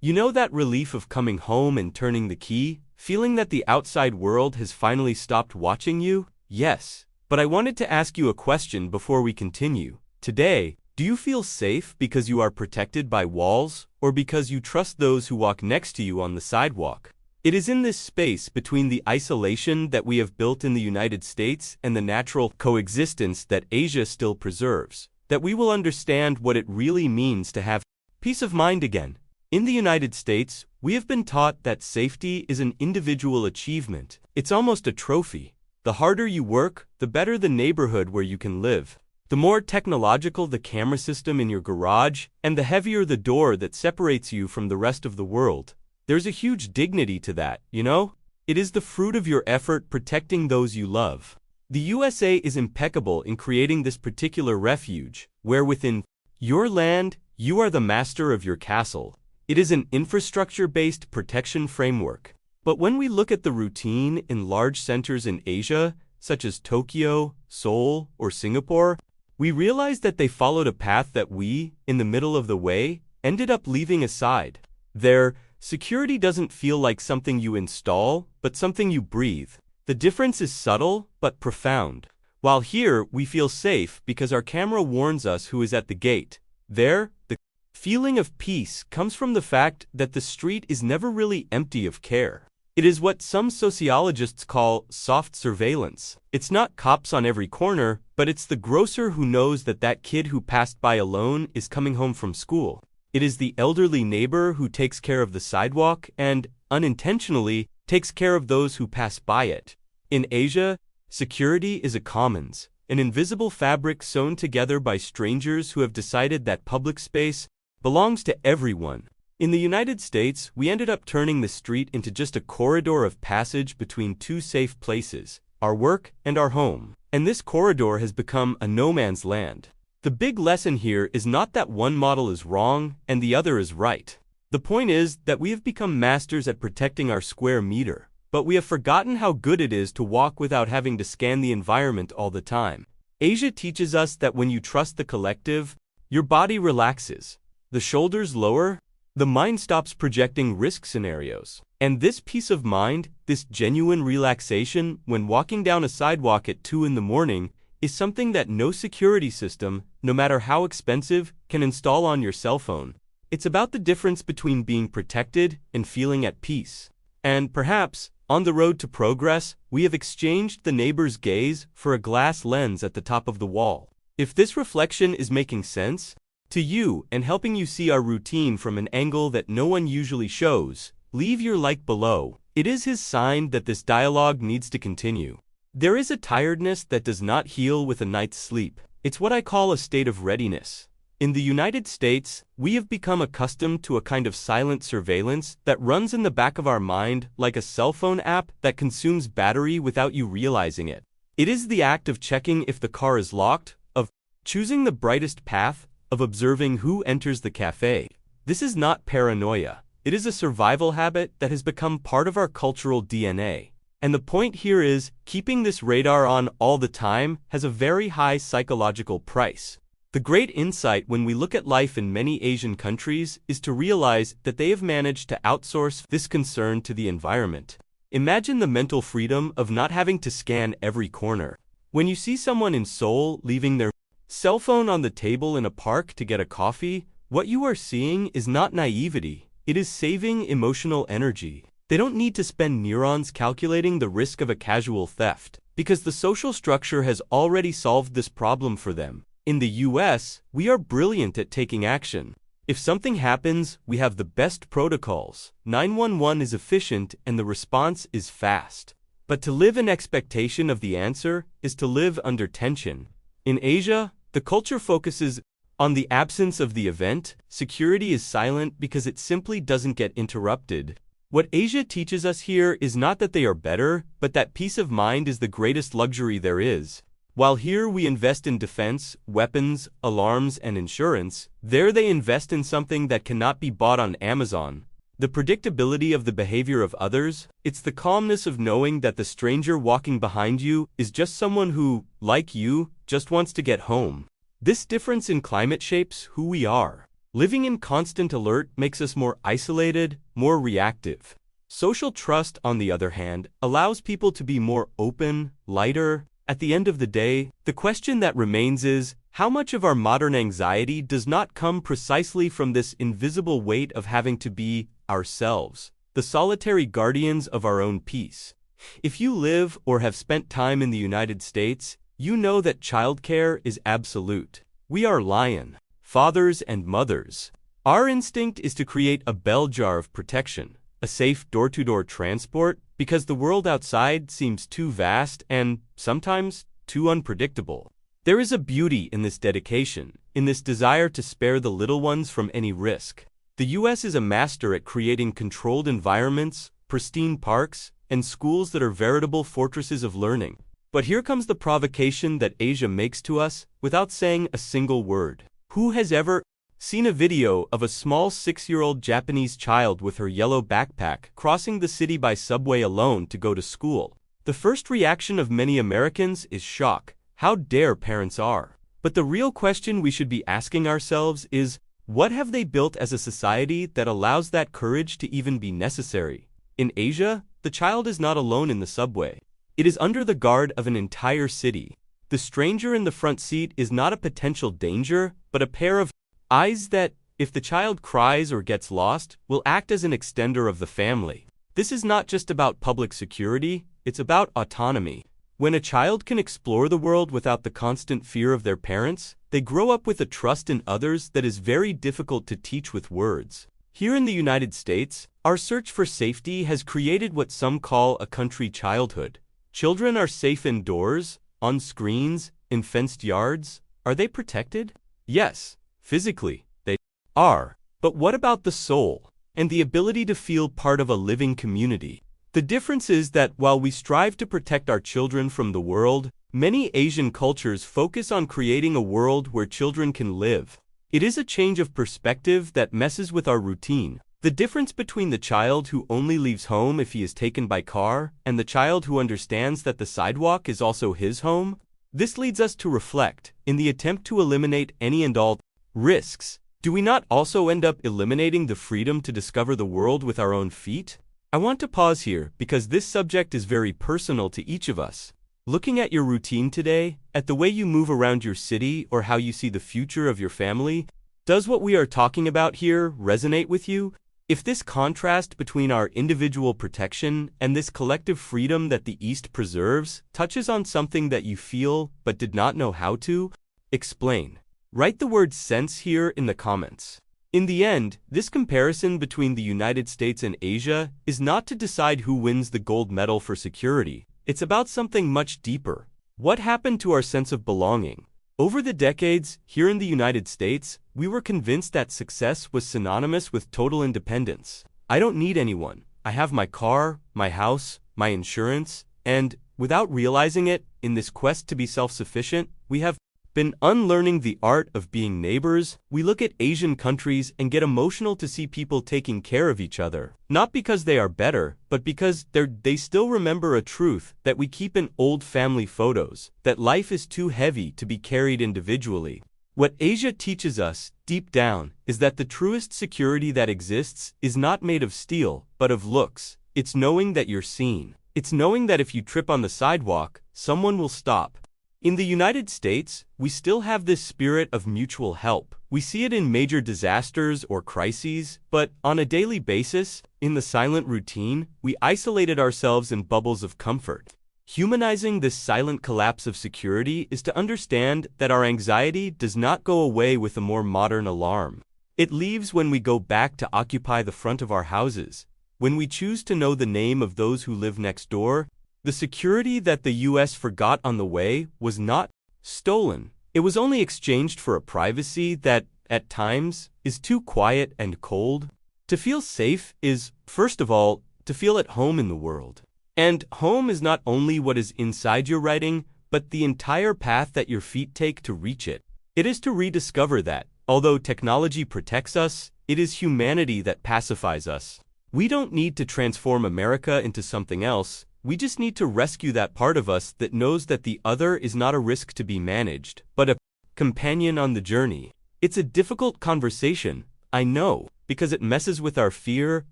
You know that relief of coming home and turning the key, feeling that the outside world has finally stopped watching you? Yes. But I wanted to ask you a question before we continue. Today, do you feel safe because you are protected by walls, or because you trust those who walk next to you on the sidewalk? It is in this space between the isolation that we have built in the United States and the natural coexistence that Asia still preserves, that we will understand what it really means to have peace of mind again. In the United States, we have been taught that safety is an individual achievement. It's almost a trophy. The harder you work, the better the neighborhood where you can live. The more technological the camera system in your garage, and the heavier the door that separates you from the rest of the world. There's a huge dignity to that, you know? It is the fruit of your effort protecting those you love. The USA is impeccable in creating this particular refuge, where within your land, you are the master of your castle. It is an infrastructure-based protection framework. But when we look at the routine in large centers in Asia, such as Tokyo, Seoul, or Singapore, we realize that they followed a path that we, in the middle of the way, ended up leaving aside. There, security doesn't feel like something you install, but something you breathe. The difference is subtle, but profound. While here, we feel safe because our camera warns us who is at the gate. There, the feeling of peace comes from the fact that the street is never really empty of care. It is what some sociologists call soft surveillance. It's not cops on every corner, but it's the grocer who knows that that kid who passed by alone is coming home from school. It is the elderly neighbor who takes care of the sidewalk and, unintentionally, takes care of those who pass by it. In Asia, security is a commons, an invisible fabric sewn together by strangers who have decided that public space belongs to everyone. In the United States, we ended up turning the street into just a corridor of passage between two safe places, our work and our home. And this corridor has become a no man's land. The big lesson here is not that one model is wrong and the other is right. The point is that we have become masters at protecting our square meter, but we have forgotten how good it is to walk without having to scan the environment all the time. Asia teaches us that when you trust the collective, your body relaxes, the shoulders lower, the mind stops projecting risk scenarios. And this peace of mind, this genuine relaxation when walking down a sidewalk at 2 in the morning, is something that no security system, no matter how expensive, can install on your cell phone. It's about the difference between being protected and feeling at peace. And perhaps, on the road to progress, we have exchanged the neighbor's gaze for a glass lens at the top of the wall. If this reflection is making sense to you and helping you see our routine from an angle that no one usually shows, leave your like below. It is his sign that this dialogue needs to continue. There is a tiredness that does not heal with a night's sleep. It's what I call a state of readiness. In the United States, we have become accustomed to a kind of silent surveillance that runs in the back of our mind like a cell phone app that consumes battery without you realizing it. It is the act of checking if the car is locked, of choosing the brightest path, of observing who enters the cafe. This is not paranoia. It is a survival habit that has become part of our cultural DNA. And the point here is, keeping this radar on all the time has a very high psychological price. The great insight when we look at life in many Asian countries is to realize that they have managed to outsource this concern to the environment. Imagine the mental freedom of not having to scan every corner. When you see someone in Seoul leaving their cell phone on the table in a park to get a coffee, what you are seeing is not naivety. It is saving emotional energy. They don't need to spend neurons calculating the risk of a casual theft, because the social structure has already solved this problem for them. In the US, we are brilliant at taking action. If something happens, we have the best protocols. 911 is efficient and the response is fast. But to live in expectation of the answer is to live under tension. In Asia, the culture focuses on the absence of the event. Security is silent because it simply doesn't get interrupted. What Asia teaches us here is not that they are better, but that peace of mind is the greatest luxury there is. While here we invest in defense, weapons, alarms, and insurance, there they invest in something that cannot be bought on Amazon. The predictability of the behavior of others, it's the calmness of knowing that the stranger walking behind you is just someone who, like you, just wants to get home. This difference in climate shapes who we are. Living in constant alert makes us more isolated, more reactive. Social trust, on the other hand, allows people to be more open, lighter. At the end of the day, the question that remains is, how much of our modern anxiety does not come precisely from this invisible weight of having to be ourselves, the solitary guardians of our own peace? If you live or have spent time in the United States, you know that childcare is absolute. We are lion, fathers and mothers. Our instinct is to create a bell jar of protection, a safe door-to-door transport, because the world outside seems too vast and, sometimes, too unpredictable. There is a beauty in this dedication, in this desire to spare the little ones from any risk. The U.S. is a master at creating controlled environments, pristine parks, and schools that are veritable fortresses of learning. But here comes the provocation that Asia makes to us without saying a single word. Who has ever seen a video of a small 6-year-old Japanese child with her yellow backpack crossing the city by subway alone to go to school? The first reaction of many Americans is shock. How dare parents are? But the real question we should be asking ourselves is, what have they built as a society that allows that courage to even be necessary? In Asia, the child is not alone in the subway. It is under the guard of an entire city. The stranger in the front seat is not a potential danger, but a pair of eyes that, if the child cries or gets lost, will act as an extender of the family. This is not just about public security, it's about autonomy. When a child can explore the world without the constant fear of their parents, they grow up with a trust in others that is very difficult to teach with words. Here in the United States, our search for safety has created what some call a country childhood. Children are safe indoors, on screens, in fenced yards. Are they protected? Yes, physically, they are. But what about the soul and the ability to feel part of a living community? The difference is that while we strive to protect our children from the world, many Asian cultures focus on creating a world where children can live. It is a change of perspective that messes with our routine. The difference between the child who only leaves home if he is taken by car and the child who understands that the sidewalk is also his home. This leads us to reflect, in the attempt to eliminate any and all risks, do we not also end up eliminating the freedom to discover the world with our own feet? I want to pause here because this subject is very personal to each of us. Looking at your routine today, at the way you move around your city or how you see the future of your family, does what we are talking about here resonate with you? If this contrast between our individual protection and this collective freedom that the East preserves touches on something that you feel but did not know how to, explain. Write the word sense here in the comments. In the end, this comparison between the United States and Asia is not to decide who wins the gold medal for security. It's about something much deeper. What happened to our sense of belonging? Over the decades, here in the United States, we were convinced that success was synonymous with total independence. I don't need anyone. I have my car, my house, my insurance, and, without realizing it, in this quest to be self-sufficient, we have been unlearning the art of being neighbors. We look at Asian countries and get emotional to see people taking care of each other. Not because they are better, but because they still remember a truth that we keep in old family photos, that life is too heavy to be carried individually. What Asia teaches us, deep down, is that the truest security that exists is not made of steel, but of looks. It's knowing that you're seen. It's knowing that if you trip on the sidewalk, someone will stop. In the United States, we still have this spirit of mutual help. We see it in major disasters or crises, but on a daily basis, in the silent routine, we isolated ourselves in bubbles of comfort. Humanizing this silent collapse of security is to understand that our anxiety does not go away with a more modern alarm. It leaves when we go back to occupy the front of our houses, when we choose to know the name of those who live next door. The security that the U.S. forgot on the way was not stolen. It was only exchanged for a privacy that, at times, is too quiet and cold. To feel safe is, first of all, to feel at home in the world. And home is not only what is inside your writing, but the entire path that your feet take to reach it. It is to rediscover that, although technology protects us, it is humanity that pacifies us. We don't need to transform America into something else. We just need to rescue that part of us that knows that the other is not a risk to be managed, but a companion on the journey. It's a difficult conversation, I know, because it messes with our fear,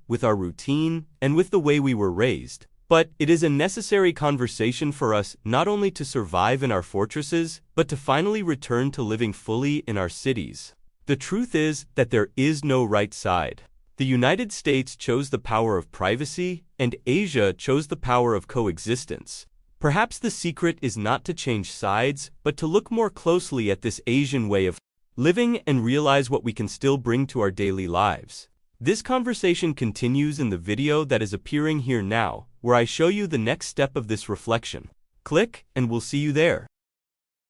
with our routine, and with the way we were raised. But it is a necessary conversation for us not only to survive in our fortresses, but to finally return to living fully in our cities. The truth is that there is no right side. The United States chose the power of privacy, and Asia chose the power of coexistence. Perhaps the secret is not to change sides, but to look more closely at this Asian way of living and realize what we can still bring to our daily lives. This conversation continues in the video that is appearing here now, where I show you the next step of this reflection. Click, and we'll see you there.